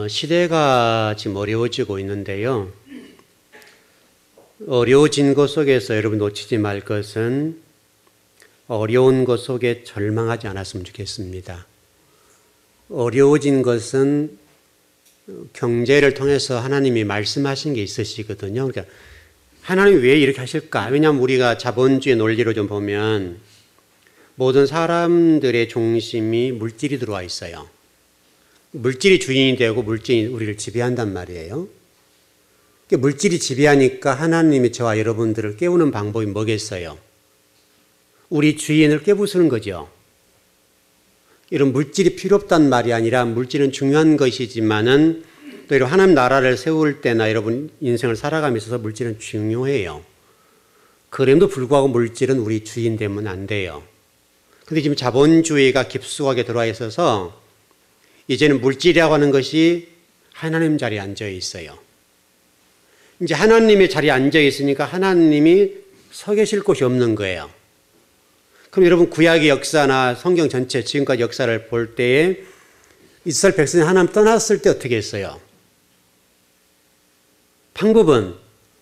시대가 지금 어려워지고 있는데요. 어려워진 것 속에서 여러분 놓치지 말 것은 어려운 것 속에 절망하지 않았으면 좋겠습니다. 어려워진 것은 경제를 통해서 하나님이 말씀하신 게 있으시거든요. 그러니까 하나님이 왜 이렇게 하실까? 왜냐하면 우리가 자본주의 논리로 좀 보면 모든 사람들의 중심이 물질이 들어와 있어요. 물질이 주인이 되고 물질이 우리를 지배한단 말이에요. 물질이 지배하니까 하나님이 저와 여러분들을 깨우는 방법이 뭐겠어요? 우리 주인을 깨부수는 거죠. 이런 물질이 필요 없단 말이 아니라 물질은 중요한 것이지만은 또 이런 하나님 나라를 세울 때나 여러분 인생을 살아가면서 물질은 중요해요. 그럼에도 불구하고 물질은 우리 주인 되면 안 돼요. 근데 지금 자본주의가 깊숙하게 들어와 있어서 이제는 물질이라고 하는 것이 하나님 자리에 앉아 있어요. 이제 하나님의 자리에 앉아 있으니까 하나님이 서 계실 곳이 없는 거예요. 그럼 여러분 구약의 역사나 성경 전체 지금까지 역사를 볼 때에 이스라엘 백성이 하나님 떠났을 때 어떻게 했어요? 방법은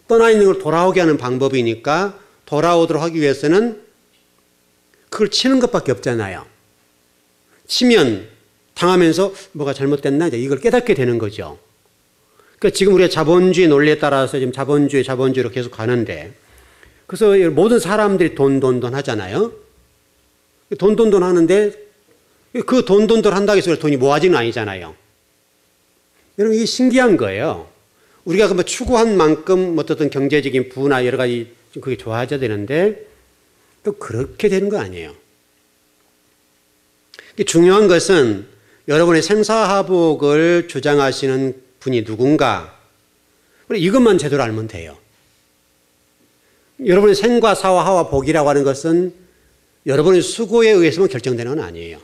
떠나 있는 걸 돌아오게 하는 방법이니까 돌아오도록 하기 위해서는 그걸 치는 것밖에 없잖아요. 치면 당하면서 뭐가 잘못됐나 이걸 깨닫게 되는 거죠. 그러니까 지금 우리가 자본주의 논리에 따라서 지금 자본주의로 계속 가는데 그래서 모든 사람들이 돈 하잖아요. 돈 하는데 그 돈 한다고 해서 돈이 모아지는 아니잖아요. 여러분 이게 신기한 거예요. 우리가 뭐 추구한 만큼 어떤 경제적인 부나 여러 가지 그게 좋아져야 되는데 또 그렇게 되는 거 아니에요. 중요한 것은 여러분의 생사화복을 주장하시는 분이 누군가 이것만 제대로 알면 돼요. 여러분의 생과 사와 하와 복이라고 하는 것은 여러분의 수고에 의해서만 결정되는 건 아니에요.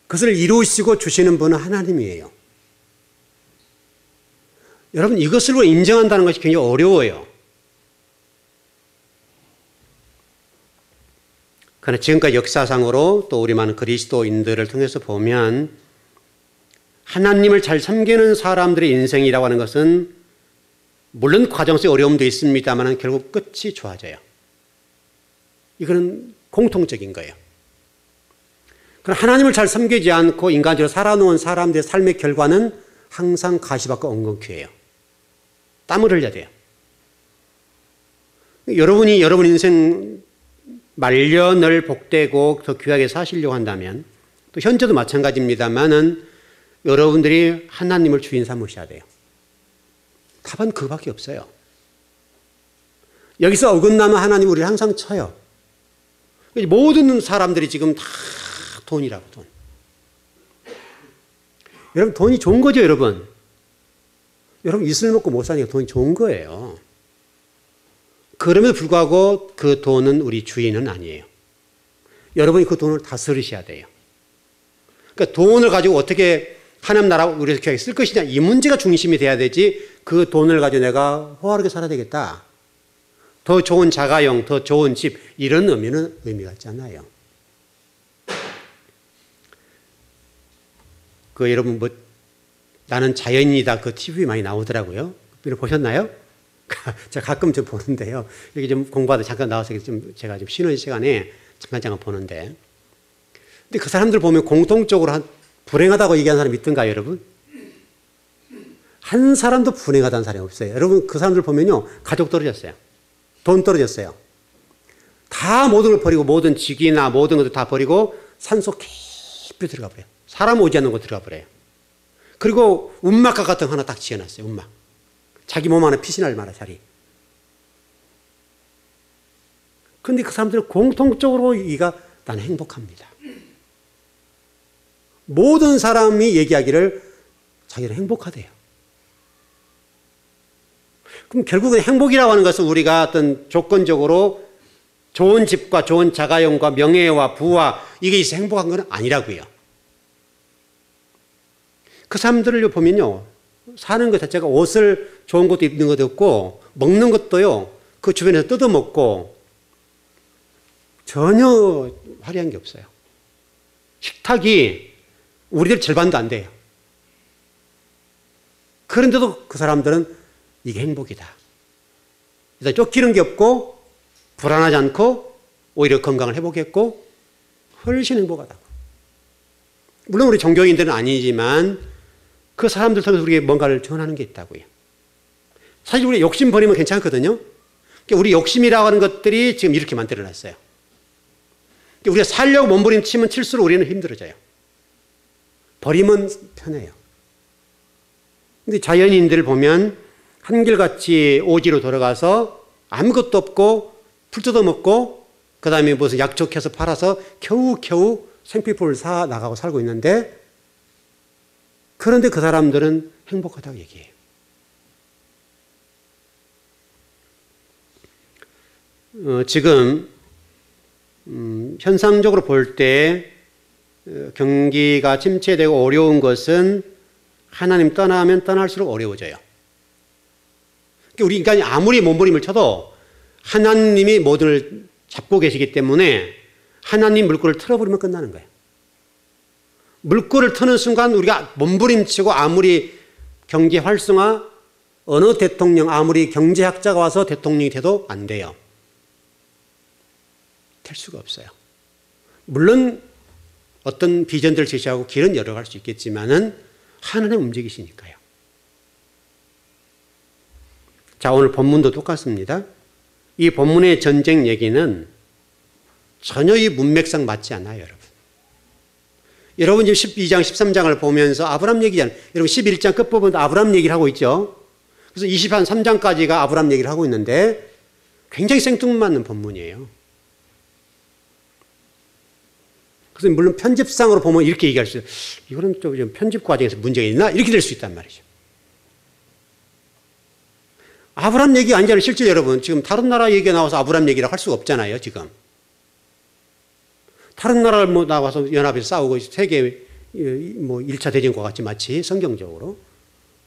그것을 이루시고 주시는 분은 하나님이에요. 여러분 이것을 인정한다는 것이 굉장히 어려워요. 그러나 지금까지 역사상으로 또 우리 많은 그리스도인들을 통해서 보면 하나님을 잘 섬기는 사람들의 인생이라고 하는 것은 물론 과정 속에 어려움도 있습니다만 결국 끝이 좋아져요. 이거는 공통적인 거예요. 그러나 하나님을 잘 섬기지 않고 인간적으로 살아놓은 사람들의 삶의 결과는 항상 가시밭과 엉겅퀴예요. 땀을 흘려야 돼요. 여러분이 여러분 인생 말년을 복되고 더 귀하게 사시려고 한다면 또 현재도 마찬가지입니다만은 여러분들이 하나님을 주인 삼으셔야 돼요. 답은 그밖에 없어요. 여기서 어긋나면 하나님 우리를 항상 쳐요. 모든 사람들이 지금 다 돈이라고 돈. 여러분 돈이 좋은 거죠 여러분. 여러분 있을 먹고 못 사니까 돈이 좋은 거예요. 그럼에도 불구하고 그 돈은 우리 주인은 아니에요. 여러분이 그 돈을 다스리셔야 돼요. 그러니까 돈을 가지고 어떻게 하나님 나라 우리에서 귀하게 쓸 것이냐 이 문제가 중심이 돼야 되지 그 돈을 가지고 내가 호화롭게 살아야 되겠다. 더 좋은 자가용, 더 좋은 집 이런 의미가 있잖아요. 여러분 나는 자연이다 그 TV 많이 나오더라고요. 보셨나요? 제가 가끔 좀 보는데요. 여기 좀 공부하다 잠깐 나와서 제가 좀 쉬는 시간에 잠깐 보는데. 근데 그 사람들 보면 공통적으로 불행하다고 얘기하는 사람이 있던가요, 여러분? 한 사람도 불행하다는 사람이 없어요. 여러분 그 사람들 보면요. 가족 떨어졌어요. 돈 떨어졌어요. 다 모든 걸 버리고 모든 직이나 모든 것을 다 버리고 산속 깊이 들어가 버려요. 사람 오지 않는 곳 들어가 버려요. 그리고 움막과 같은 거 하나 딱 지어놨어요. 움막. 자기 몸 안에 피신할 만한 자리. 그런데 그 사람들은 공통적으로 나는 행복합니다. 모든 사람이 얘기하기를 자기는 행복하대요. 그럼 결국은 행복이라고 하는 것은 우리가 어떤 조건적으로 좋은 집과 좋은 자가용과 명예와 부와 이게 있어 행복한 건 아니라고요. 그 사람들을 보면요. 사는 것 자체가 옷을 좋은 것도 입는 것도 없고 먹는 것도요. 그 주변에서 뜯어먹고 전혀 화려한 게 없어요. 식탁이 우리들 절반도 안 돼요. 그런데도 그 사람들은 이게 행복이다. 일단 쫓기는 게 없고 불안하지 않고 오히려 건강을 회복했고 훨씬 행복하다고. 물론 우리 종교인들은 아니지만 그 사람들 통해서 우리에게 뭔가를 전하는 게 있다고요. 사실 우리 욕심 버리면 괜찮거든요. 우리 욕심이라고 하는 것들이 지금 이렇게 만들어놨어요. 우리가 살려고 몸부림치면 칠수록 우리는 힘들어져요. 버리면 편해요. 근데 자연인들을 보면 한결같이 오지로 돌아가서 아무것도 없고 풀 뜯어먹고 그 다음에 무슨 약초해서 팔아서 겨우겨우 생필품을 사 나가고 살고 있는데, 그런데 그 사람들은 행복하다고 얘기해요. 지금 현상적으로 볼 때 경기가 침체되고 어려운 것은 하나님 떠나면 떠날수록 어려워져요. 우리 인간이 아무리 몸부림을 쳐도 하나님이 모든을 잡고 계시기 때문에 하나님 물꼬를 틀어버리면 끝나는 거예요. 물꼬를 트는 순간 우리가 몸부림치고 아무리 경제 활성화, 어느 대통령, 아무리 경제학자가 와서 대통령이 돼도 안 돼요. 될 수가 없어요. 물론 어떤 비전들을 제시하고 길은 열어갈 수 있겠지만은 하나님 움직이시니까요. 자, 오늘 본문도 똑같습니다. 이 본문의 전쟁 얘기는 전혀 이 문맥상 맞지 않아요, 여러분. 여러분 지금 12장, 13장을 보면서 아브람 얘기잖아요. 여러분 11장 끝부분도 아브람 얘기를 하고 있죠. 그래서 23장까지가 아브람 얘기를 하고 있는데 굉장히 생뚱맞는 본문이에요. 그래서 물론 편집상으로 보면 이렇게 얘기할 수 있어요. 이거는 좀 편집 과정에서 문제가 있나? 이렇게 될 수 있단 말이죠. 아브람 얘기가 아니잖아요. 실제 여러분 지금 다른 나라 얘기가 나와서 아브람 얘기라고 할 수가 없잖아요. 지금. 다른 나라를 뭐 나와서 연합해서 싸우고 세계 뭐 1차 대전과 같이 마치 성경적으로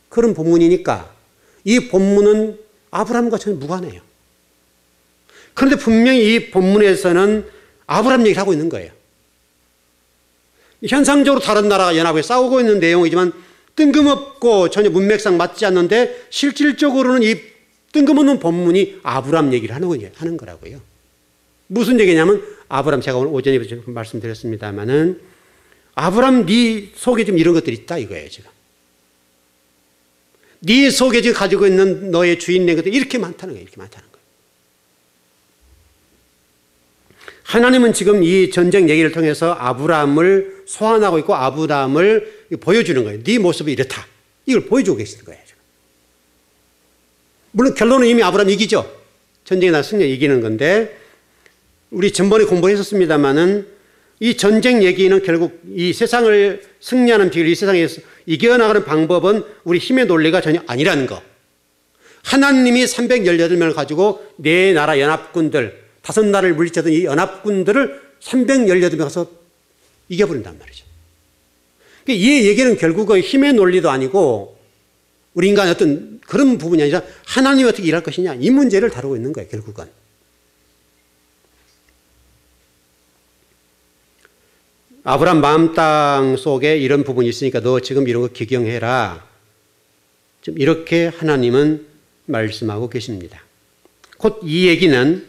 그런 본문이니까 이 본문은 아브람과 전혀 무관해요. 그런데 분명히 이 본문에서는 아브람 얘기를 하고 있는 거예요. 현상적으로 다른 나라가 연합해 싸우고 있는 내용이지만 뜬금없고 전혀 문맥상 맞지 않는데 실질적으로는 이 뜬금없는 본문이 아브람 얘기를 하는 거라고요. 무슨 얘기냐면 아브람, 제가 오늘 오전에 말씀드렸습니다마는 아브람 네 속에 지금 이런 것들이 있다 이거예요. 지금 네 속에 지금 가지고 있는 너의 주인된 것들이 이렇게 많다는 거예요. 이렇게 많다는 거예요. 하나님은 지금 이 전쟁 얘기를 통해서 아브람을 소환하고 있고 아브람을 보여주는 거예요. 네 모습이 이렇다. 이걸 보여주고 계시는 거예요. 지금. 물론 결론은 이미 아브람 이기죠. 전쟁에 나서 승리 이기는 건데 우리 전번에 공부했었습니다마는 이 전쟁 얘기는 결국 이 세상을 승리하는 비결, 이 세상에서 이겨나가는 방법은 우리 힘의 논리가 전혀 아니라는 거. 하나님이 318명을 가지고 네 나라 연합군들, 5나라를 물리치던 이 연합군들을 318명 가서 이겨버린단 말이죠. 이 얘기는 결국은 힘의 논리도 아니고 우리 인간의 어떤 그런 부분이 아니라 하나님이 어떻게 일할 것이냐 이 문제를 다루고 있는 거예요. 결국은. 아브람 마음 땅 속에 이런 부분이 있으니까 너 지금 이런 거 기경해라. 좀 이렇게 하나님은 말씀하고 계십니다. 곧 이 얘기는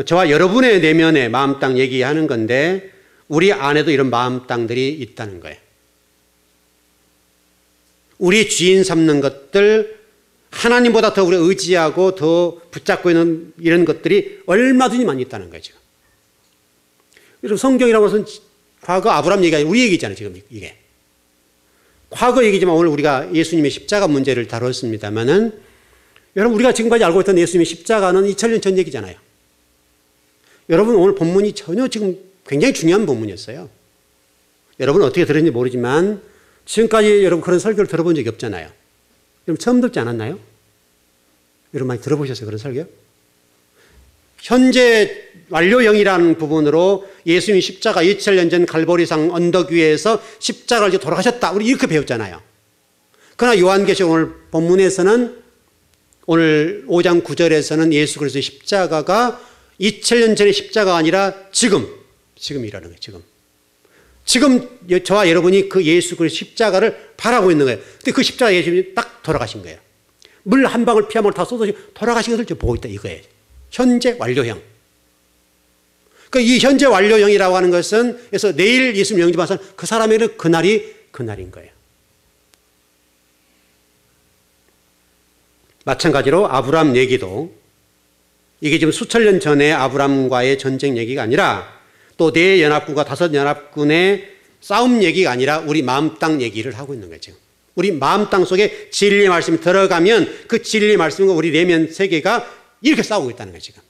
저와 여러분의 내면의 마음 땅 얘기하는 건데 우리 안에도 이런 마음 땅들이 있다는 거예요. 우리 주인 삼는 것들, 하나님보다 더 우리가 의지하고 더 붙잡고 있는 이런 것들이 얼마든지 많이 있다는 거예요. 지금. 그래서 성경이라고 해서 과거 아브람 얘기가 아니라 우리 얘기잖아요. 지금 이게. 과거 얘기지만 오늘 우리가 예수님의 십자가 문제를 다뤘습니다마는 여러분 우리가 지금까지 알고 있던 예수님의 십자가는 2000년 전 얘기잖아요. 여러분 오늘 본문이 전혀 지금 굉장히 중요한 본문이었어요. 여러분은 어떻게 들었는지 모르지만 지금까지 여러분 그런 설교를 들어본 적이 없잖아요. 여러분 처음 듣지 않았나요? 여러분 많이 들어보셨어요? 그런 설교? 현재 완료형이라는 부분으로 예수님 십자가 2000년 전 갈보리상 언덕 위에서 십자가를 이제 돌아가셨다. 우리 이렇게 배웠잖아요. 그러나 요한계시록 오늘 본문에서는 오늘 5장 9절에서는 예수 그리스도의 십자가가 2000년 전의 십자가가 아니라 지금이라는 거예요. 지금 저와 여러분이 그 예수 그리스도 십자가를 바라보고 있는 거예요. 근데 그 십자가 예수님이 딱 돌아가신 거예요. 물 한 방울 피 한 방울 다 쏟아지고 돌아가신 것을 지금 보고 있다 이거예요. 현재 완료형. 그러니까 이 현재 완료형이라고 하는 것은 그래서 내일 예수님 영접하는 그 사람에게는 그날인 거예요. 마찬가지로 아브라함 얘기도 이게 지금 수천 년 전에 아브라함과의 전쟁 얘기가 아니라 또 네 연합군과 다섯 연합군의 싸움 얘기가 아니라 우리 마음 땅 얘기를 하고 있는 거죠. 우리 마음 땅 속에 진리의 말씀이 들어가면 그 진리의 말씀과 우리 내면 세계가 이렇게 싸우고 있다는 거예요. 지금.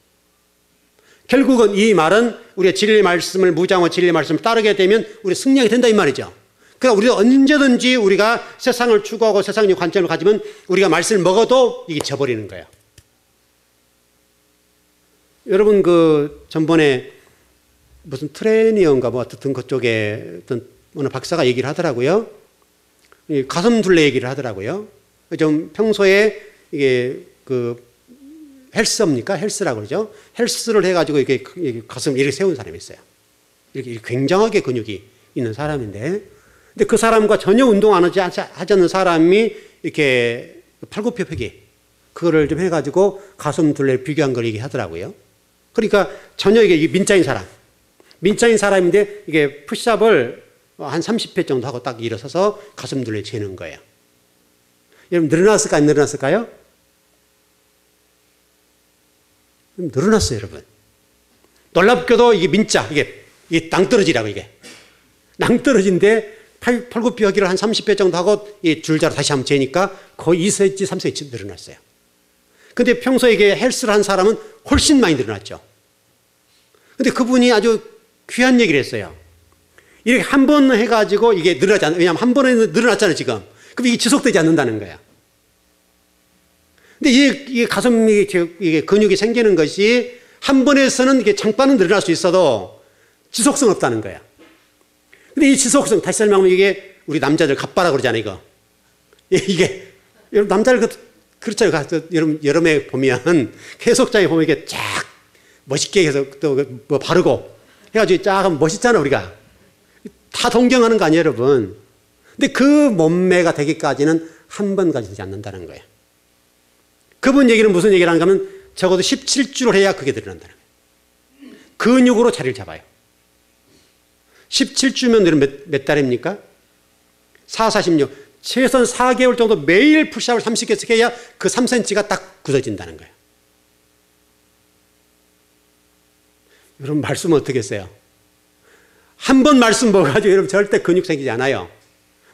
결국은 이 말은 우리가 진리의 말씀을 무장하고 진리의 말씀을 따르게 되면 우리 승리하게 된다 이 말이죠. 그러니까 우리가 언제든지 우리가 세상을 추구하고 세상의 관점을 가지면 우리가 말씀을 먹어도 이게 져버리는 거예요. 여러분 그 전번에 무슨 트레이니어인가 뭐 어떤 그쪽에 어떤 어느 박사가 얘기를 하더라고요. 가슴 둘레 얘기를 하더라고요. 좀 평소에 이게 그 헬스입니까? 헬스라고 그러죠. 헬스를 해가지고 이렇게 가슴을 이렇게 세운 사람이 있어요. 이렇게 굉장하게 근육이 있는 사람인데, 근데 그 사람과 전혀 운동 안 하지 않는 사람이 이렇게 팔굽혀펴기 그거를 좀 해가지고 가슴 둘레를 비교한 걸 얘기하더라고요. 그러니까 전혀 이게 민자인 사람인데 이게 푸시업을 한 30회 정도 하고 딱 일어서서 가슴 둘레 재는 거예요. 여러분 늘어났을까요? 안 늘어났을까요? 늘어났어요, 여러분. 놀랍게도 이게 민자, 이게 낭떠러지라고 이게. 낭떠러지인데 팔굽혀펴기를 한 30회 정도 하고 이 줄자로 다시 한번 재니까 거의 2cm, 3cm 늘어났어요. 근데 평소에 이게 헬스를 한 사람은 훨씬 많이 늘어났죠. 근데 그분이 아주 귀한 얘기를 했어요. 이렇게 한 번 해가지고 이게 늘어나지 않아요. 왜냐하면 한 번에 늘어났잖아요, 지금. 그럼 이게 지속되지 않는다는 거야. 근데 이게 가슴이, 이게 근육이 생기는 것이 한 번에서는 이게 잠깐은 늘어날 수 있어도 지속성 없다는 거야. 근데 이 지속성, 다시 설명하면 이게 우리 남자들 갑바라고 그러잖아요, 이거. 이게, 여러분, 남자들 그렇잖아요. 여러분, 여름에 보면, 해석장에 보면 이게 쫙 멋있게 해서 또 뭐 바르고 해가지고 쫙 하면 멋있잖아, 우리가. 다 동경하는 거 아니에요, 여러분. 근데 그 몸매가 되기까지는 한 번까지 되지 않는다는 거예요. 그분 얘기는 무슨 얘기를 하는가 하면 적어도 17주를 해야 그게 드러난다는 거예요. 근육으로 자리를 잡아요. 17주면 몇 달입니까? 4, 46. 최소한 4개월 정도 매일 푸시업을 30개씩 해야 그 3cm가 딱 굳어진다는 거예요. 여러분 말씀은 어떻게 했어요? 한 번 말씀 먹어가지고 여러분 절대 근육 생기지 않아요.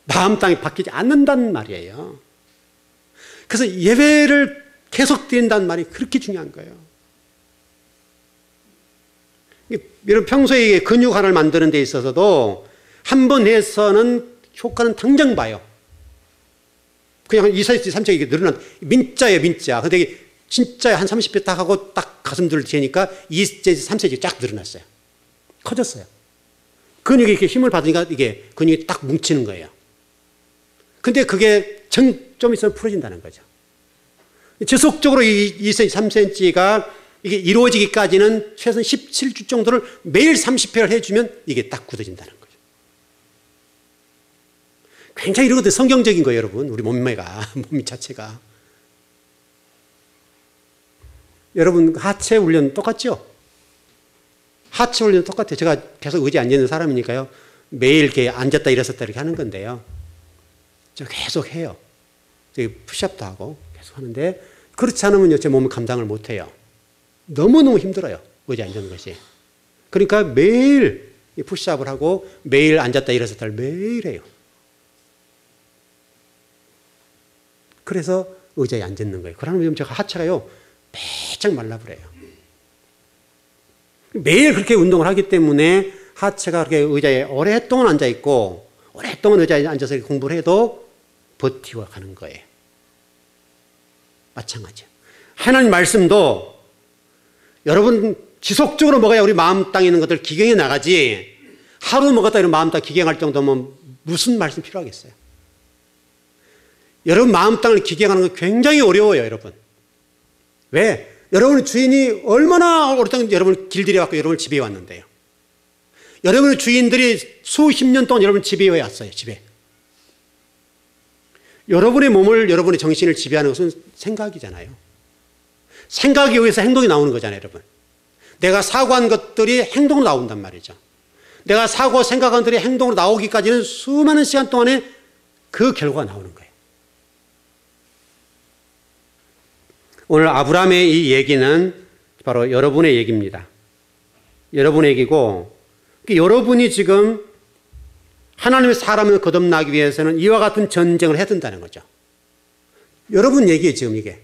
마음 땅이 바뀌지 않는다는 말이에요. 그래서 예배를 계속 드린다는 말이 그렇게 중요한 거예요. 여러분 평소에 근육 하나를 만드는 데 있어서도 한 번 해서는 효과는 당장 봐요. 그냥 한 2cm, 3cm 이게 늘어난 민자예요, 민자. 근데 이게 진짜 한 30회 딱 하고 딱 가슴들을 재니까 2cm, 3cm 쫙 늘어났어요. 커졌어요. 근육이 이렇게 힘을 받으니까 이게 근육이 딱 뭉치는 거예요. 근데 그게 좀 있으면 풀어진다는 거죠. 지속적으로 이 2cm, 3cm가 이게 이루어지기까지는 최소한 17주 정도를 매일 30회를 해주면 이게 딱 굳어진다는 거죠. 굉장히 이런 것들 성경적인 거예요, 여러분. 우리 몸매가, 몸 자체가. 여러분, 하체 훈련 똑같죠? 하체 훈련 똑같아요. 제가 계속 의자에 앉아있는 사람이니까요. 매일 이렇게 앉았다 일어섰다 이렇게 하는 건데요. 저 계속 해요. 푸시업도 하고 계속 하는데 그렇지 않으면요, 제 몸을 감당을 못 해요. 너무너무 힘들어요. 의자에 앉는 것이. 그러니까 매일 푸시업을 하고 매일 앉았다 일어섰다를 매일 해요. 그래서 의자에 앉는 거예요. 그러면 제가 하체가요, 빼짝 말라버려요. 매일 그렇게 운동을 하기 때문에 하체가 그렇게 의자에 오랫동안 앉아있고 오랫동안 의자에 앉아서 공부를 해도 버티고 가는 거예요. 마찬가지예요. 하나님 말씀도 여러분 지속적으로 먹어야 우리 마음 땅에 있는 것들 기경에 나가지 하루 먹었다 이런 마음 땅 기경할 정도면 무슨 말씀 필요하겠어요? 여러분 마음 땅을 기경하는 건 굉장히 어려워요, 여러분. 왜? 여러분의 주인이 얼마나 오랫동안 여러분을 길들여갖고 여러분을 지배해 왔는데요. 여러분의 주인들이 수십 년 동안 여러분 지배해 왔어요. 지배. 여러분의 몸을, 여러분의 정신을 지배하는 것은 생각이잖아요. 생각에 의해서 행동이 나오는 거잖아요, 여러분. 내가 사고한 것들이 행동으로 나온단 말이죠. 내가 사고 생각한 것들이 행동으로 나오기까지는 수많은 시간 동안에 그 결과가 나오는 거예요. 오늘 아브라함의 이 얘기는 바로 여러분의 얘기입니다. 여러분의 얘기고, 여러분이 지금 하나님의 사람을 거듭나기 위해서는 이와 같은 전쟁을 해야 된다는 거죠. 여러분 얘기예요, 지금 이게.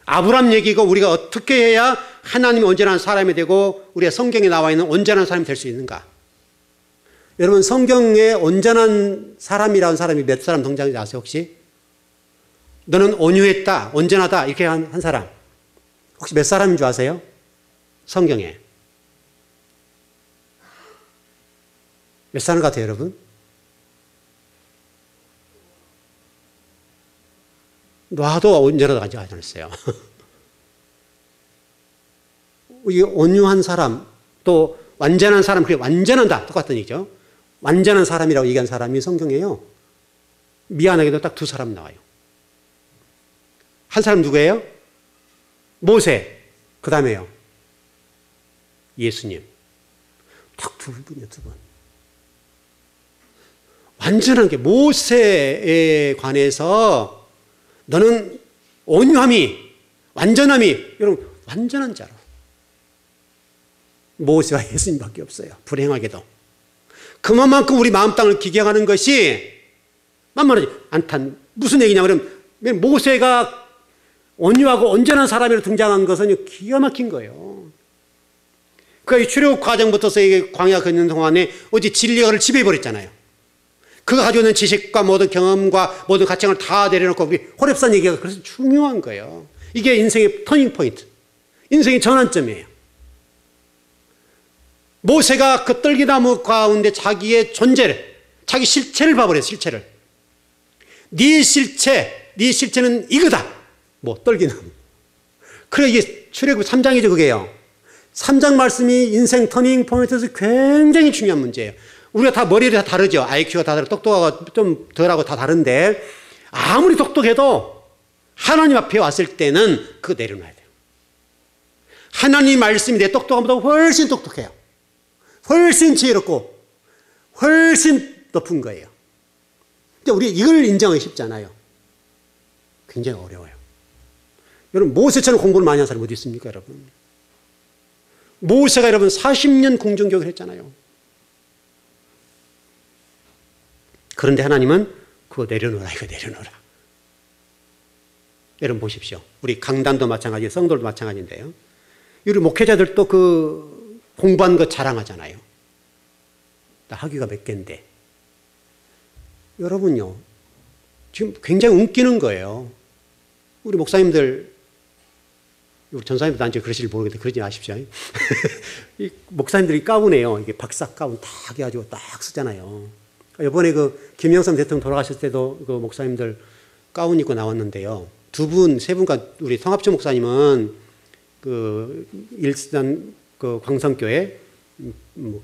아브라함 얘기고 우리가 어떻게 해야 하나님이 온전한 사람이 되고 우리가 성경에 나와 있는 온전한 사람이 될 수 있는가. 여러분 성경에 온전한 사람이라는 사람이 몇 사람 등장하지 아세요 혹시? 너는 온유했다, 온전하다 이렇게 한 사람 혹시 몇 사람인 줄 아세요? 성경에. 몇 사람 같아요 여러분? 놔도 온전하다 하지 않았어요. 이 온유한 사람 또 완전한 사람, 그게 완전하다 똑같은 얘기죠. 완전한 사람이라고 얘기한 사람이 성경에요. 미안하게도 딱 두 사람 나와요. 한 사람 누구예요? 모세. 그 다음에요. 예수님. 딱 두 분이요, 두 분. 완전한 게 모세에 관해서 너는 온유함이, 완전함이, 여러분, 완전한 자로. 모세와 예수님밖에 없어요. 불행하게도. 그만큼 우리 마음 땅을 기경하는 것이 만만하지 않단. 무슨 얘기냐면 모세가 온유하고 온전한 사람으로 등장한 것은 기가 막힌 거예요. 그러니까 이 출애굽 과정부터서 광야 걷는 동안에 어제 진리를 지배해버렸잖아요. 그가 가지고 있는 지식과 모든 경험과 모든 가치관을 다 내려놓고 호렙산 얘기가 그래서 중요한 거예요. 이게 인생의 터닝 포인트, 인생의 전환점이에요. 모세가 그 떨기나무 가운데 자기의 존재를, 자기 실체를 봐버려요. 실체를. 네 실체는 이거다. 뭐 떨기나무. 그래 이게 출애굽 3장이죠 그게요. 3장 말씀이 인생 터닝 포인트에서 굉장히 중요한 문제예요. 우리가 다 머리를 다 다르죠. IQ가 다 다르고 똑똑하고 좀 덜하고 다 다른데 아무리 똑똑해도 하나님 앞에 왔을 때는 그거 내려놔야 돼요. 하나님 말씀이 내 똑똑함보다 훨씬 똑똑해요. 훨씬 지혜롭고 훨씬 높은 거예요. 근데 우리 이걸 인정하기 쉽잖아요. 굉장히 어려워요. 여러분 모세처럼 공부를 많이 한 사람이 어디 있습니까 여러분? 모세가 여러분 40년 궁정교육을 했잖아요. 그런데 하나님은 그거 내려놓으라, 이거 내려놓으라. 여러분 보십시오. 우리 강단도 마찬가지예요. 성도도 마찬가지인데요. 우리 목회자들도 그 공부한 거 자랑하잖아요. 나 학위가 몇 개인데. 여러분요, 지금 굉장히 웃기는 거예요. 우리 목사님들, 우리 전사님도 난지 그러실 모르겠는데 그러지 마십시오. 이 목사님들이 가운에요. 이게 박사 가운 다 해가지고 딱 쓰잖아요. 이번에 그 김영삼 대통령 돌아가셨을 때도 그 목사님들 가운 입고 나왔는데요. 두 분, 세 분과 우리 성합주 목사님은 그 일산 그 광성교회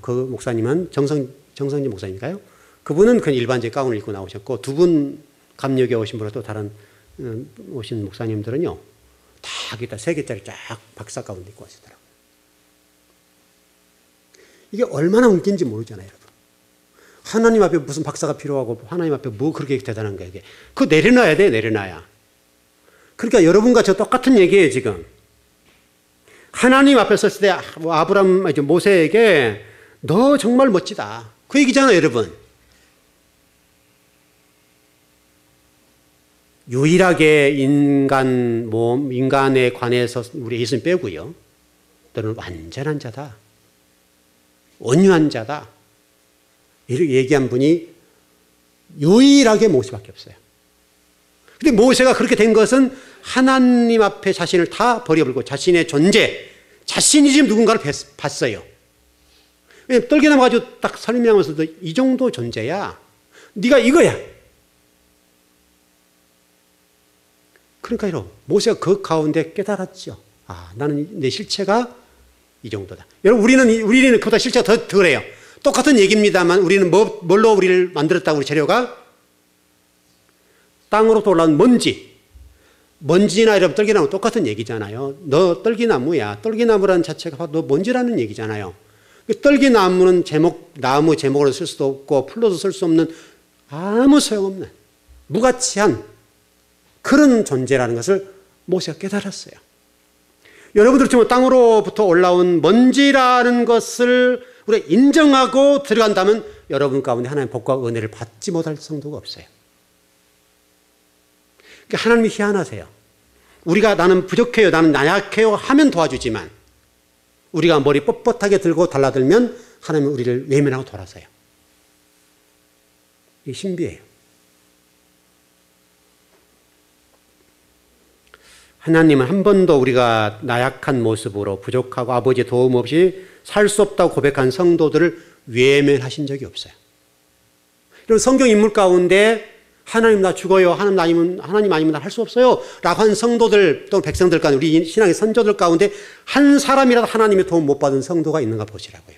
그 목사님은 정성진 목사님인가요? 그분은 그냥 일반적 가운을 입고 나오셨고 두 분 감력에 오신 분과 또 다른 오신 목사님들은요. 다 기타 3개짜리 쫙 박사 가운 입고 하시더라고요. 이게 얼마나 웃긴지 모르잖아요, 여러분. 하나님 앞에 무슨 박사가 필요하고 하나님 앞에 뭐 그렇게 대단한 거예요, 이게. 그거 내려놔야 돼, 내려놔야. 그러니까 여러분과 저 똑같은 얘기예요, 지금. 하나님 앞에 섰을 때 아브람, 모세에게 너 정말 멋지다. 그 얘기잖아요, 여러분. 유일하게 인간에 관해서 우리 예수님 빼고요. 너는 완전한 자다. 온유한 자다. 이렇게 얘기한 분이 유일하게 모세밖에 없어요. 근데 모세가 그렇게 된 것은 하나님 앞에 자신을 다 버려버리고 자신의 존재, 자신이 지금 누군가를 봤어요. 왜냐면 떨기나무 가지고 딱 설명하면서도 이 정도 존재야. 네가 이거야. 그러니까 이런 모세가 그 가운데 깨달았죠. 아, 나는 내 실체가 이 정도다. 여러분 우리는 그보다 실체가 더 덜해요. 똑같은 얘기입니다만 우리는 뭘로 우리를 만들었다고 우리 재료가? 땅으로부터 올라온 먼지. 먼지나 이런 떨기나무 똑같은 얘기잖아요. 너 떨기나무야. 떨기나무라는 자체가 너 먼지라는 얘기잖아요. 떨기나무는 나무 제목으로 쓸 수도 없고 풀로도 쓸 수 없는 아무 소용없는 무가치한 그런 존재라는 것을 모세가 깨달았어요. 여러분들 지금 땅으로부터 올라온 먼지라는 것을 우리가 인정하고 들어간다면 여러분 가운데 하나님의 복과 은혜를 받지 못할 성도가 없어요. 그러니까 하나님이 희한하세요. 우리가 나는 부족해요, 나는 나약해요 하면 도와주지만 우리가 머리 뻣뻣하게 들고 달라들면 하나님은 우리를 외면하고 돌아서요. 이게 신비해요. 하나님은 한 번도 우리가 나약한 모습으로 부족하고 아버지의 도움 없이 살 수 없다고 고백한 성도들을 외면하신 적이 없어요. 그리고 성경 인물 가운데 하나님 나 죽어요, 하나님 아니면 나 할 수 없어요 라고 한 성도들 또는 백성들 가운데 우리 신앙의 선조들 가운데 한 사람이라도 하나님의 도움 못 받은 성도가 있는가 보시라고요.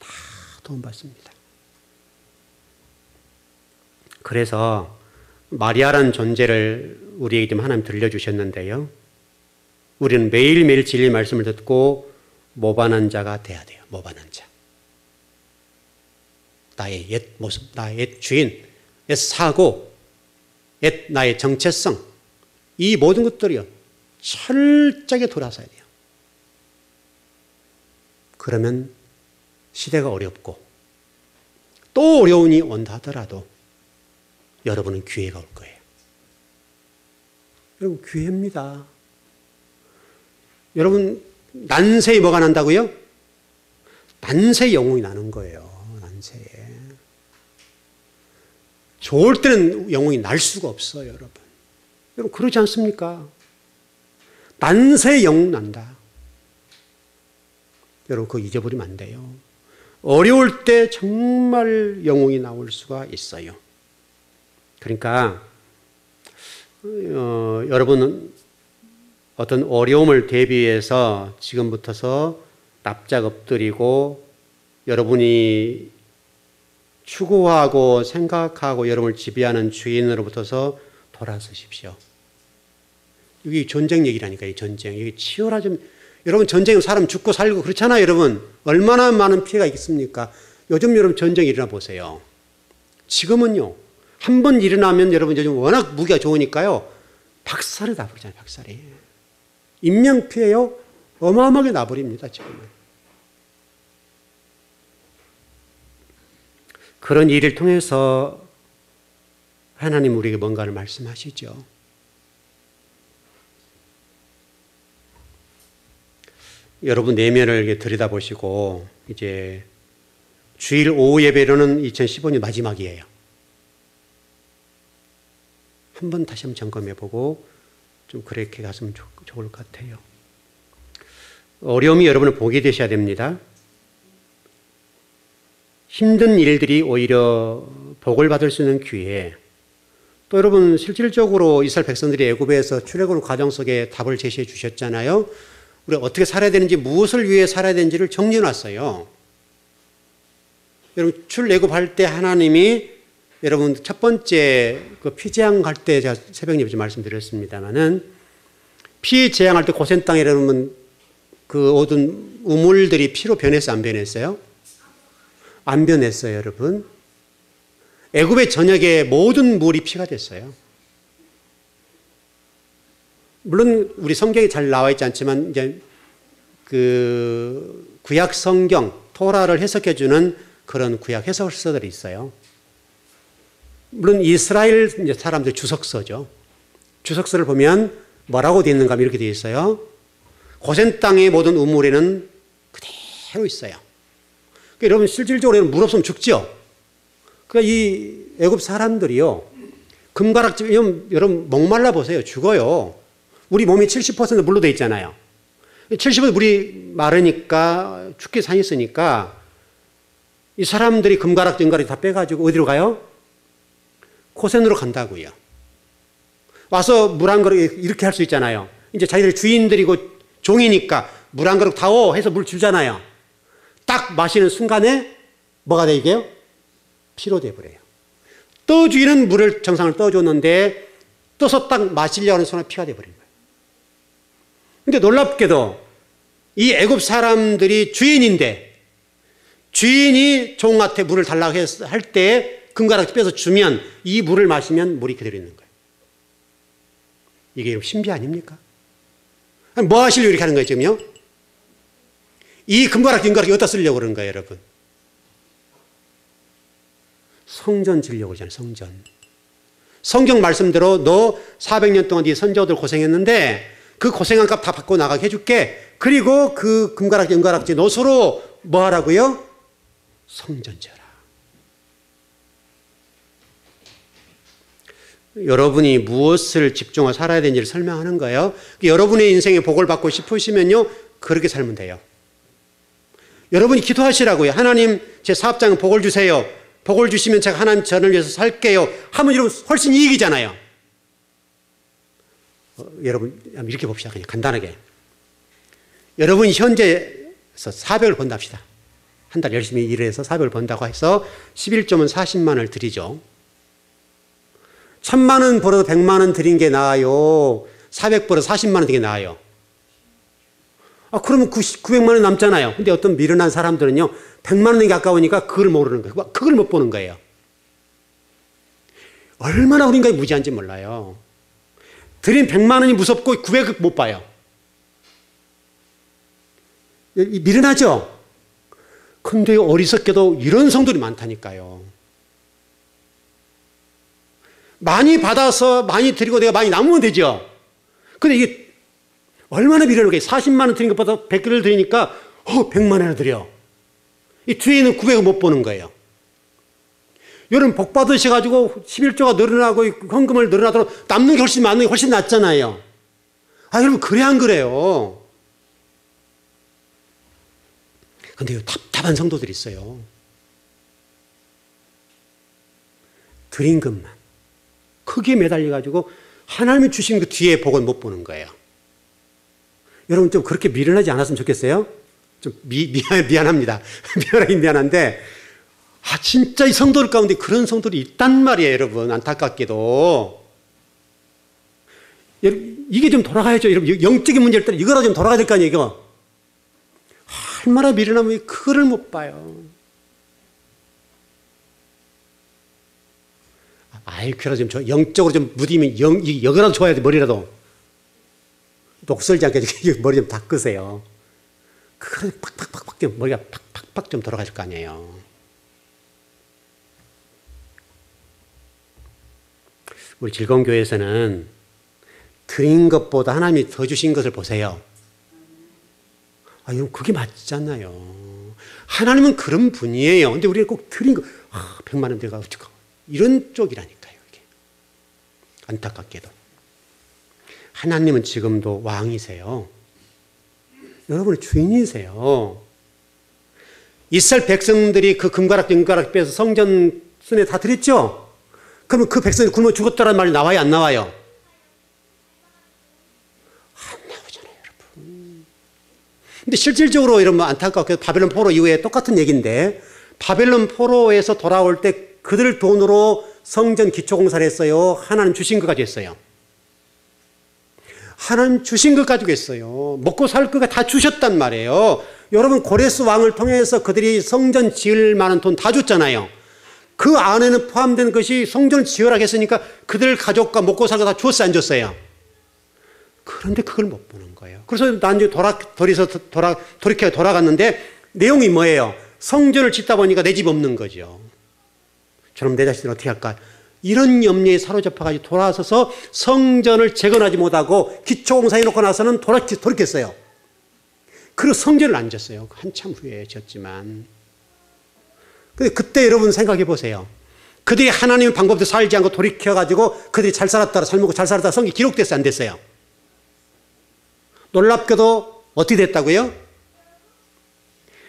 다 도움 받습니다. 그래서 마리아라는 존재를 우리에게 좀 하나님 들려주셨는데요. 우리는 매일매일 진리의 말씀을 듣고 모반한 자가 돼야 돼요. 모반한 자. 나의 옛 모습, 나의 옛 주인, 옛 사고, 옛 나의 정체성, 이 모든 것들이요. 철저하게 돌아서야 돼요. 그러면 시대가 어렵고 또 어려움이 온다 하더라도 여러분은 기회가 올 거예요. 여러분 기회입니다. 여러분 난세에 뭐가 난다고요? 난세에 영웅이 나는 거예요. 난세에. 좋을 때는 영웅이 날 수가 없어요. 여러분. 여러분 그러지 않습니까? 난세에 영웅 난다. 여러분 그거 잊어버리면 안 돼요. 어려울 때 정말 영웅이 나올 수가 있어요. 그러니까 여러분은 어떤 어려움을 대비해서 지금부터서 납작 엎드리고 여러분이 추구하고 생각하고 여러분을 지배하는 주인으로부터서 돌아서십시오. 이게 전쟁 얘기라니까요. 전쟁. 이게 치열하죠. 여러분 전쟁은 사람 죽고 살고 그렇잖아요. 여러분 얼마나 많은 피해가 있습니까? 요즘 여러분 전쟁이 일어나 보세요. 지금은요. 한 번 일어나면 여러분 요즘 워낙 무기가 좋으니까요. 박살이 나버리잖아요. 박살이. 인명피해요. 어마어마하게 나버립니다. 지금은. 그런 일을 통해서 하나님 우리에게 뭔가를 말씀하시죠. 여러분 내면을 들여다보시고 이제 주일 오후 예배로는 2015년 마지막이에요. 한번 다시 한번 점검해보고 좀 그렇게 갔으면 좋을 것 같아요. 어려움이 여러분의 복이 되셔야 됩니다. 힘든 일들이 오히려 복을 받을 수 있는 기회. 또 여러분 실질적으로 이스라엘 백성들이 애굽에서 출애굽 과정 속에 답을 제시해 주셨잖아요. 우리가 어떻게 살아야 되는지 무엇을 위해 살아야 되는지를 정리해 놨어요. 여러분 출애굽할 때 하나님이 여러분 첫 번째 그 피재앙 갈 때 제가 새벽 예배 말씀드렸습니다만은 피재앙할 때 고센 땅에 여러분 그 모든 우물들이 피로 변했어요, 안 변했어요? 안 변했어요, 여러분. 애굽의 전역에 모든 물이 피가 됐어요. 물론 우리 성경에 잘 나와 있지 않지만 이제 그 구약 성경 토라를 해석해 주는 그런 구약 해석서들이 있어요. 물론 이스라엘 사람들 주석서죠. 주석서를 보면 뭐라고 되어 있는가 하면 이렇게 되어 있어요. 고센 땅의 모든 우물에는 그대로 있어요. 그러니까 여러분 실질적으로 물 없으면 죽죠. 그러니까 이 애굽 사람들이요. 금가락지 여러분 목말라 보세요. 죽어요. 우리 몸이 70% 물로 되어 있잖아요. 70% 물이 마르니까 죽게 산이 있으니까 이 사람들이 금가락지 은가락지 다 빼가지고 어디로 가요? 고센으로 간다고요. 와서 물 한 그릇 이렇게 할 수 있잖아요. 이제 자기들 주인들이고 종이니까 물 한 그릇 타오 해서 물 주잖아요. 딱 마시는 순간에 뭐가 되게요? 피로 돼버려요. 떠주이는 물을 정상을 떠줬는데 떠서 딱 마시려고 하는 순간 피가 돼버린 거예요. 근데 놀랍게도 이 애굽 사람들이 주인인데 주인이 종한테 물을 달라고 할 때 금가락지 빼서 주면 이 물을 마시면 물이 그대로 있는 거예요. 이게 신비 아닙니까? 뭐 하시려고 이렇게 하는 거예요, 지금요? 이 금가락지 어디다 쓰려고 그러는 거예요, 여러분? 성전 지으려고 그러잖아요, 성전. 성경 말씀대로 너 400년 동안 네 선조들 고생했는데 그 고생한 값 다 받고 나가게 해줄게. 그리고 그 금가락지, 은가락지 노수로 뭐 하라고요? 성전 지어라. 여러분이 무엇을 집중하고 살아야 되는지를 설명하는 거예요. 여러분의 인생에 복을 받고 싶으시면요, 그렇게 살면 돼요. 여러분이 기도하시라고요. 하나님, 제 사업장에 복을 주세요. 복을 주시면 제가 하나님 전을 위해서 살게요. 하면 여러분 훨씬 이익이잖아요. 여러분 이렇게 봅시다. 그냥 간단하게. 여러분이 현재에서 400을 번다 합시다. 한 달 열심히 일해서 400을 번다고 해서 11조면 40만 원을 드리죠. 1000만 원 벌어도 100만 원 드린 게 나아요? 400 벌어서 40만 원 드린 게 나아요? 그러면 900만 원 남잖아요. 근데 어떤 미련한 사람들은요, 100만 원 되기 아까우니까 그걸 모르는 거예요. 그걸 못 보는 거예요. 얼마나 우리 인간이 무지한지 몰라요. 드린 100만 원이 무섭고 900을 못 봐요. 미련하죠? 근데 어리석게도 이런 성도들이 많다니까요. 많이 받아서 많이 드리고 내가 많이 남으면 되죠. 근데 이게 얼마나 미련한 거예요. 40만 원 드린 것보다 100개를 드리니까 100만 원을 드려. 이 뒤에 있는 900을 못 보는 거예요. 여러분 복 받으셔가지고 11조가 늘어나고 헌금을 늘어나도록 남는 게 훨씬 많은 게 훨씬 낫잖아요. 여러분 그래 안 그래요? 근데 답답한 성도들이 있어요. 드린 것만 크게 매달려가지고 하나님이 주신 그 뒤에 복은 못 보는 거예요. 여러분 좀 그렇게 미련하지 않았으면 좋겠어요? 좀 미안합니다. 미안한데 진짜 이 성도들 가운데 그런 성도들이 있단 말이에요, 여러분. 안타깝게도. 이게 좀 돌아가야죠. 여러분, 영적인 문제를 따라 이거라도 좀 돌아가야 될 거 아니에요, 이거. 얼마나 미련하면 그걸 못 봐요. 그래서 좀 영적으로 좀 무디면 여기라도 좋아야 돼, 머리라도. 녹슬지 않게 머리 좀 닦으세요. 그래, 팍팍팍팍 좀 머리가 팍팍팍 좀 돌아가실 거 아니에요. 우리 즐거운 교회에서는 드린 것보다 하나님이 더 주신 것을 보세요. 이건 그게 맞잖아요. 하나님은 그런 분이에요. 근데 우리는 꼭 드린 거, 100만 원 들어가 어떡하고. 이런 쪽이라니까요, 이게. 안타깝게도. 하나님은 지금도 왕이세요. 여러분의 주인이세요. 이스라엘 백성들이 그 금가락, 은가락 빼서 성전 순에 다 드렸죠? 그러면 그 백성이 굶어 죽었다는 말이 나와요, 안 나와요? 안 나오잖아요, 여러분. 근데 실질적으로 여러분 안타깝게 바벨론 포로 이후에 똑같은 얘기인데 바벨론 포로에서 돌아올 때 그들 돈으로 성전 기초공사를 했어요? 하나님 주신 것 가지고 했어요? 하나님 주신 것 가지고 했어요. 먹고 살 거가 다 주셨단 말이에요. 여러분 고레스 왕을 통해서 그들이 성전 지을 만한 돈 다 줬잖아요. 그 안에는 포함된 것이 성전을 지으라고 했으니까 그들 가족과 먹고 살고 다 줬어요, 안 줬어요? 그런데 그걸 못 보는 거예요. 그래서 나중에 돌이켜 돌아갔는데 내용이 뭐예요? 성전을 짓다 보니까 내 집 없는 거죠. 저럼 내 자식들은 어떻게 할까? 이런 염려에 사로잡혀가지고 돌아서서 성전을 재건하지 못하고 기초공사 해놓고 나서는 돌이켰어요. 그리고 성전을 안 졌어요. 한참 후에 졌지만. 근데 그때 여러분 생각해 보세요. 그들이 하나님의 방법대로 살지 않고 돌이켜가지고 그들이 잘 살았다, 잘 먹고 잘 살았다 성경이 기록됐어요, 안 됐어요? 놀랍게도 어떻게 됐다고요?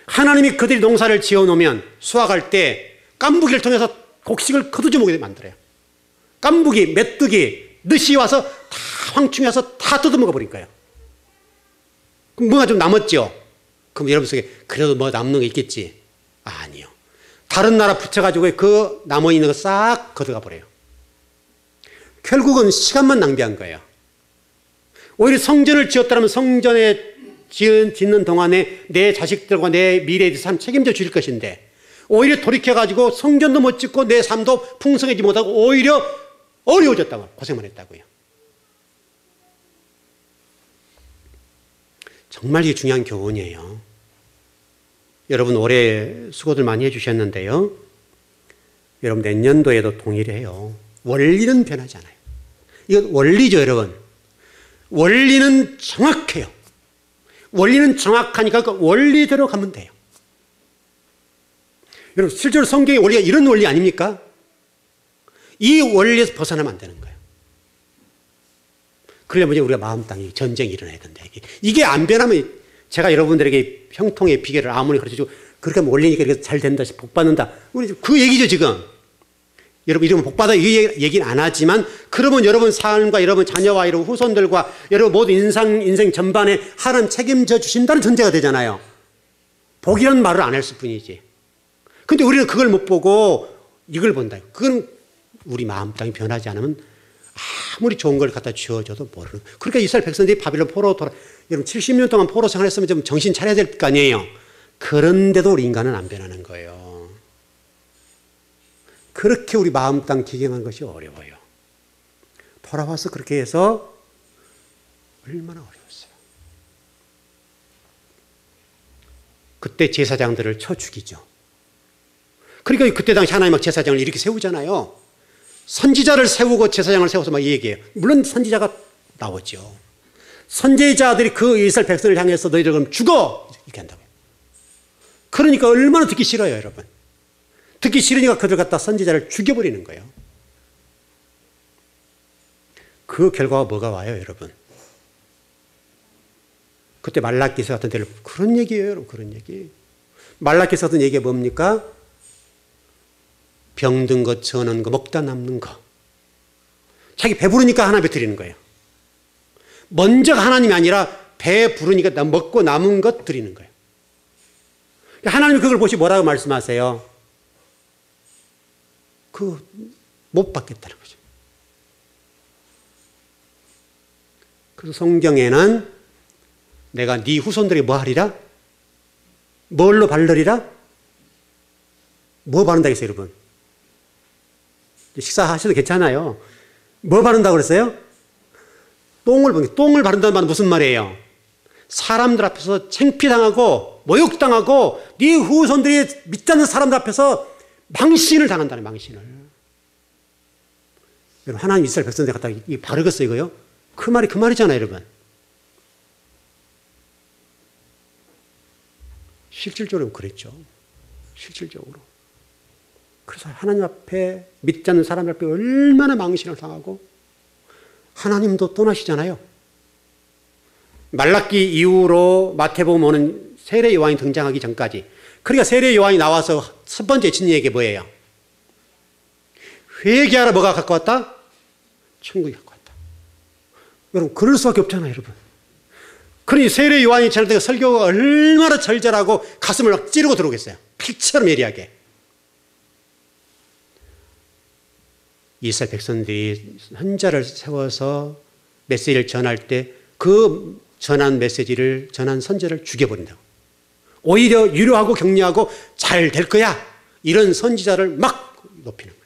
하나님이 그들이 농사를 지어놓으면 수확할 때 깐부기를 통해서 곡식을 거두지 못하게 만들어요. 깐부기, 메뚜기, 늦이 와서 다 황충해서 다 뜯어먹어 버린 거예요. 그럼 뭐가 좀 남았죠? 그럼 여러분 속에 그래도 뭐 남는 거 있겠지? 아니요. 다른 나라 붙여가지고 그 남아있는 거 싹 걷어가 버려요. 결국은 시간만 낭비한 거예요. 오히려 성전을 지었다면 성전에 짓는 동안에 내 자식들과 내 미래에 대해서 책임져 줄 것인데 오히려 돌이켜가지고 성전도 못 짓고 내 삶도 풍성하지 못하고 오히려 어려워졌다고 고생만 했다고요. 정말 이게 중요한 교훈이에요. 여러분 올해 수고들 많이 해주셨는데요. 여러분 내년도에도 동일해요. 원리는 변하지 않아요. 이건 원리죠, 여러분. 원리는 정확해요. 원리는 정확하니까 그 원리대로 가면 돼요. 여러분 실제로 성경의 원리가 이런 원리 아닙니까? 이 원리에서 벗어나면 안 되는 거예요. 그러려면 이제 우리가 마음 땅에 전쟁이 일어나야 된다. 이게 안 변하면 제가 여러분들에게 형통의 비결을 아무리 가르쳐주고 그렇게 하면 원리니까 이렇게 잘 된다, 복 받는다. 우리 그 얘기죠, 지금. 여러분 이러면 복 받아 이 얘기는 안 하지만 그러면 여러분 삶과 여러분 자녀와 여러분 후손들과 여러분 모든 인생 전반에 하나님 책임져 주신다는 전제가 되잖아요. 복이라는 말을 안 했을 뿐이지. 근데 우리는 그걸 못 보고 이걸 본다. 그건 우리 마음 땅이 변하지 않으면 아무리 좋은 걸 갖다 주어줘도 모르는. 그러니까 이스라엘 백성들이 바빌론 포로 여러분 70년 동안 포로 생활했으면 좀 정신 차려야 될 거 아니에요. 그런데도 우리 인간은 안 변하는 거예요. 그렇게 우리 마음 땅 기경하는 것이 어려워요. 돌아와서 그렇게 해서 얼마나 어려웠어요. 그때 제사장들을 쳐 죽이죠. 그러니까 그때 당시 하나님 막 제사장을 이렇게 세우잖아요. 선지자를 세우고 제사장을 세워서 막 얘기해요. 물론 선지자가 나오죠. 선지자들이 그 이스라엘 백성을 향해서 너희들 그럼 죽어! 이렇게 한다고요. 그러니까 얼마나 듣기 싫어요, 여러분. 듣기 싫으니까 그들 갖다 선지자를 죽여버리는 거예요. 그 결과가 뭐가 와요, 여러분? 그때 말라기서 같은 데를 그런 얘기예요, 여러분. 그런 얘기. 말라기서 같은 얘기가 뭡니까? 병든 것, 저는 거, 먹다 남는 거. 자기 배부르니까 하나님께 드리는 거예요. 먼저가 하나님이 아니라 배부르니까 먹고 남은 것 드리는 거예요. 하나님이 그걸 보시 뭐라고 말씀하세요? 못 받겠다는 거죠. 그래서 성경에는 내가 네 후손들에게 뭐 하리라? 뭘로 바르리라? 뭐 바른다 했어요, 여러분? 식사하셔도 괜찮아요. 뭐 바른다고 그랬어요? 똥을 바른다는 말은 무슨 말이에요? 사람들 앞에서 창피당하고 모욕당하고 네 후손들이 믿지 않는 사람들 앞에서 망신을 당한다는 망신을. 여러분 하나님 이스라엘 백성들 갖다가 바르겠어요 이거요? 그 말이 그 말이잖아요 여러분. 실질적으로 그랬죠. 실질적으로. 그래서 하나님 앞에 믿지 않는 사람들 앞에 얼마나 망신을 당하고 하나님도 떠나시잖아요. 말라기 이후로 마태복음 오는 세례 요한이 등장하기 전까지. 그러니까 세례 요한이 나와서 첫 번째 진 얘기 뭐예요? 회개하라 뭐가 갖고 왔다? 천국이 갖고 왔다. 여러분 그럴 수밖에 없잖아요 여러분. 그러니 세례 요한이 전할 때 설교가 얼마나 절절하고 가슴을 막 찌르고 들어오겠어요. 필처럼 예리하게. 이스라엘 백성들이 헌자를 세워서 메시지를 전할 때 그 전한 메시지를 전한 선지자를 죽여버린다고. 오히려 유료하고 격려하고 잘 될 거야. 이런 선지자를 막 높이는 거예요.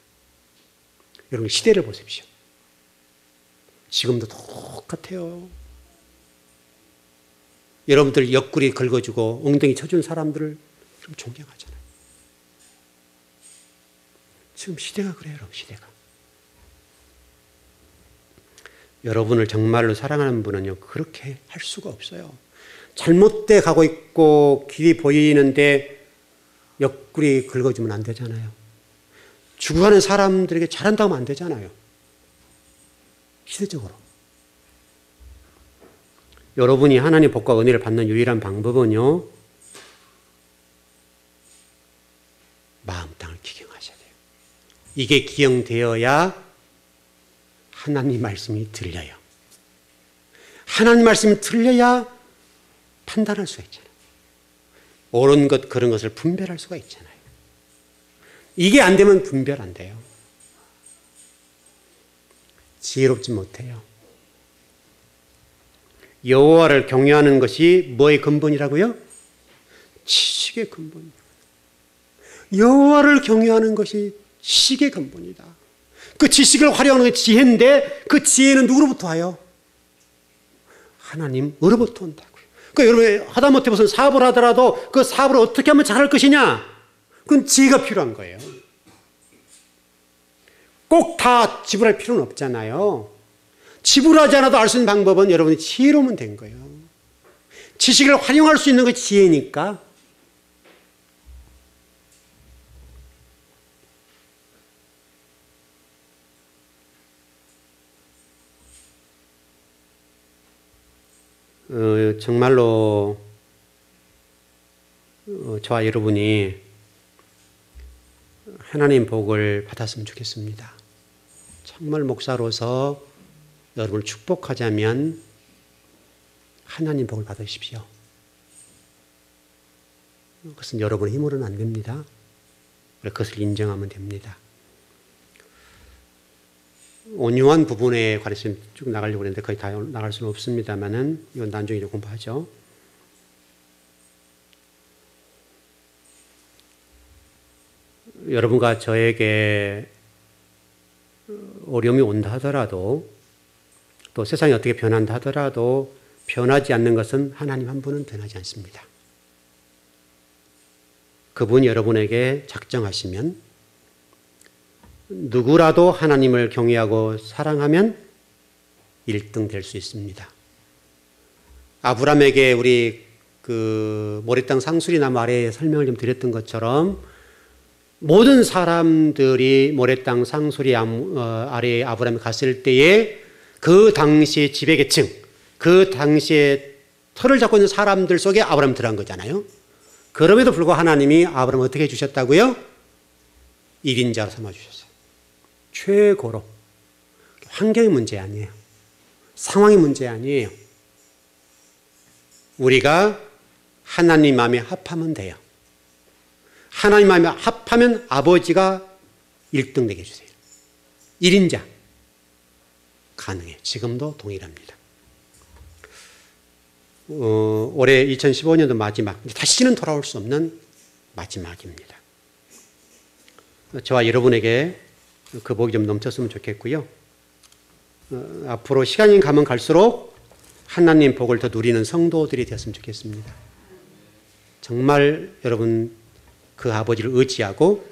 여러분 시대를 보십시오. 지금도 똑같아요. 여러분들 옆구리 긁어주고 엉덩이 쳐주는 사람들을 좀 존경하잖아요. 지금 시대가 그래요. 여러분 시대가. 여러분을 정말로 사랑하는 분은요 그렇게 할 수가 없어요. 잘못돼 가고 있고 길이 보이는데 옆구리 긁어주면 안 되잖아요. 죽어가는 사람들에게 잘한다고 하면 안 되잖아요. 시대적으로. 여러분이 하나님의 복과 은혜를 받는 유일한 방법은요 마음 땅을 기경하셔야 돼요. 이게 기경되어야 하나님 말씀이 들려요. 하나님 말씀이 들려야 판단할 수가 있잖아요. 옳은 것, 그런 것을 분별할 수가 있잖아요. 이게 안 되면 분별 안 돼요. 지혜롭지 못해요. 여호와를 경외하는 것이 뭐의 근본이라고요? 지식의 근본이에요. 여호와를 경외하는 것이 지식의 근본이다. 그 지식을 활용하는 게 지혜인데 그 지혜는 누구로부터 와요? 하나님으로부터 온다고요. 그러니까 여러분 하다못해 무슨 사업을 하더라도 그 사업을 어떻게 하면 잘할 것이냐? 그건 지혜가 필요한 거예요. 꼭 다 지불할 필요는 없잖아요. 지불하지 않아도 알 수 있는 방법은 여러분이 지혜로우면 된 거예요. 지식을 활용할 수 있는 게 지혜니까. 정말로 저와 여러분이 하나님 복을 받았으면 좋겠습니다. 정말 목사로서 여러분을 축복하자면 하나님 복을 받으십시오. 그것은 여러분의 힘으로는 안 됩니다. 그것을 인정하면 됩니다. 온유한 부분에 관해서 쭉 나가려고 했는데 거의 다 나갈 수는 없습니다만은 이건 나중에 공부하죠. 여러분과 저에게 어려움이 온다 하더라도 또 세상이 어떻게 변한다 하더라도 변하지 않는 것은 하나님 한 분은 변하지 않습니다. 그분이 여러분에게 작정하시면 누구라도 하나님을 경외하고 사랑하면 1등 될 수 있습니다. 아브라함에게 우리 그 모래땅 상수리나무 아래에 설명을 좀 드렸던 것처럼 모든 사람들이 모래땅 상수리 아래에 아브라함이 갔을 때에 그 당시의 지배계층, 그 당시에 털을 잡고 있는 사람들 속에 아브라함이 들어간 거잖아요. 그럼에도 불구하고 하나님이 아브라함을 어떻게 해주셨다고요? 1인자로 삼아주셨어요. 최고로. 환경의 문제 아니에요. 상황의 문제 아니에요. 우리가 하나님 마음에 합하면 돼요. 하나님 마음에 합하면 아버지가 1등 되게 해주세요. 1인자. 가능해요. 지금도 동일합니다. 올해 2015년도 마지막, 다시는 돌아올 수 없는 마지막입니다. 저와 여러분에게 그 복이 좀 넘쳤으면 좋겠고요. 앞으로 시간이 가면 갈수록 하나님 복을 더 누리는 성도들이 되었으면 좋겠습니다. 정말 여러분 그 아버지를 의지하고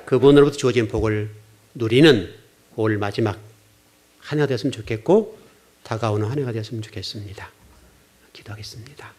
그분으로부터 주어진 복을 누리는 올 마지막 한 해가 되었으면 좋겠고 다가오는 한 해가 되었으면 좋겠습니다. 기도하겠습니다.